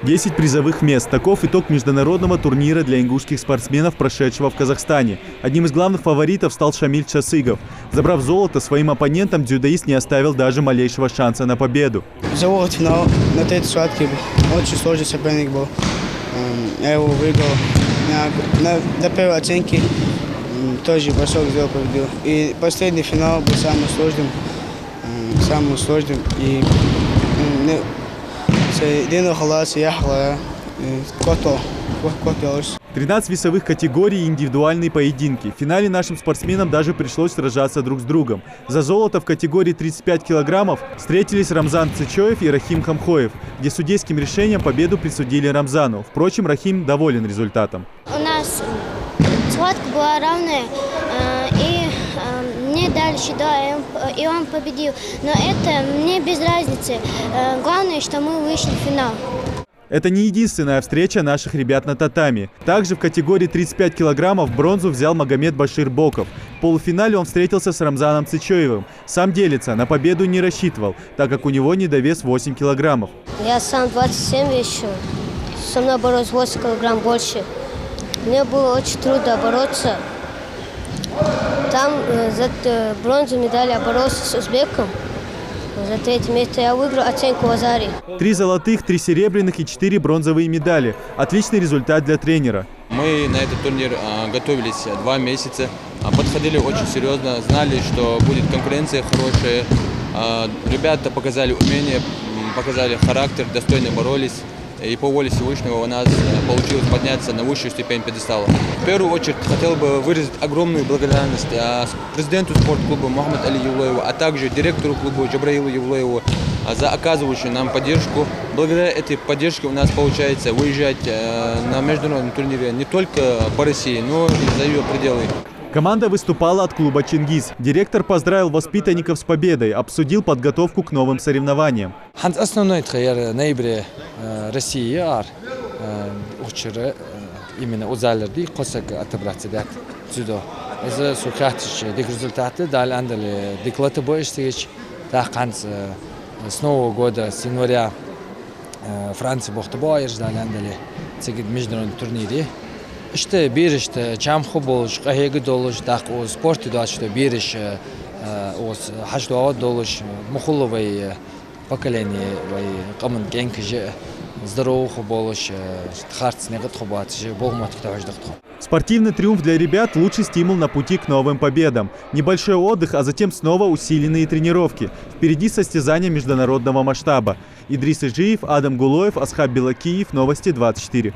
10 призовых мест. Таков итог международного турнира для ингушских спортсменов, прошедшего в Казахстане. Одним из главных фаворитов стал Шамиль Часыгов. Забрав золото, своим оппонентам дзюдоист не оставил даже малейшего шанса на победу. Завод финал на этой схватке очень сложный соперник был. Я его выиграл. На первой оценке тоже бросок сделал, победил. И последний финал был самым сложным. И 13 весовых категорий и индивидуальные поединки. В финале нашим спортсменам даже пришлось сражаться друг с другом. За золото в категории 35 килограммов встретились Рамзан Цычоев и Рахим Хамхоев, где судейским решением победу присудили Рамзану. Впрочем, Рахим доволен результатом. У нас схватка была равная, и мне дали счета, и он победил. Но это мне без разницы. Главное, что мы вышли в финал. Это не единственная встреча наших ребят на татами. Также в категории 35 килограммов бронзу взял Магомед Башир Боков. В полуфинале он встретился с Рамзаном Цычоевым. Сам делится, на победу не рассчитывал, так как у него недовес 8 килограммов. Я сам 27 вешу, со мной боролось 8 килограмм больше. Мне было очень трудно бороться. Там за бронзу медаль я боролся с узбеком. За третье место я выиграл оценку в Азаре. 3 золотых, 3 серебряных и 4 бронзовые медали. Отличный результат для тренера. Мы на этот турнир готовились 2 месяца, подходили очень серьезно, знали, что будет конкуренция хорошая. Ребята показали умение, показали характер, достойно боролись. И по воле Всевышнего у нас получилось подняться на высшую ступень пьедестала. В первую очередь хотел бы выразить огромную благодарность президенту спортклуба Мухаммаду Али Евлоеву, а также директору клуба Джабраилу Евлоеву за оказывающую нам поддержку. Благодаря этой поддержке у нас получается выезжать на международном турнире не только по России, но и за ее пределы. Команда выступала от клуба «Чингиз». Директор поздравил воспитанников с победой, обсудил подготовку к новым соревнованиям. Основной тренер ноября России учера именно узалерди косак отобраться дат дзюдо. Это сухатич дик результаты дали андали диклаты боишься так конц с Нового года с января Франция бухтабоир дали андали цегид международный турнире. İşte bir çamxı buluş, kahege doluş, tak o sporti da işte bir o haşdoğa doluş, muhullovay поколение, вай камен генкже, здоровых бoluş, харцнегат хобатже, богмат ктаждахту. Спортивный триумф для ребят – лучший стимул на пути к новым победам. Небольшой отдых, а затем снова усиленные тренировки. Впереди состязания международного масштаба. Идрис Ижиев, Адам Гулоев, Асхаб Белакиев. Новости 24.